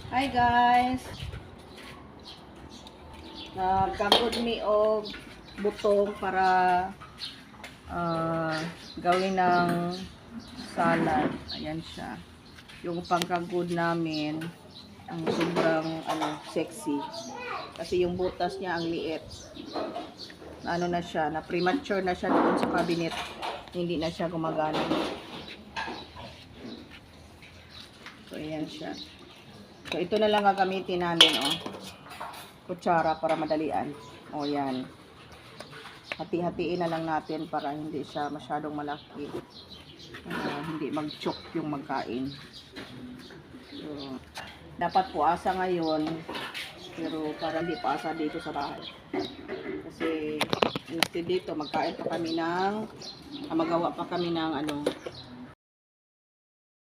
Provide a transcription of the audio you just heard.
Hi guys! Nagkagod mi og butong para gawin ng salad. Ayan siya. Yung pangkagod namin ang sobrang sexy. Kasi yung butas niya ang liit. Ano na siya, na premature na siya doon sa cabinet. Hindi na siya gumagana. So ayan siya. So ito na lang gagamitin namin, oh. Kutsara para madalian. O yan. Hati-hatiin na lang natin para hindi siya masyadong malaki. Hindi mag-choke yung magkain. So, dapat puasa ngayon. Pero para hindi puasa dito sa bahay. Kasi instead dito, magkain pa kami ng, magawa pa kami ng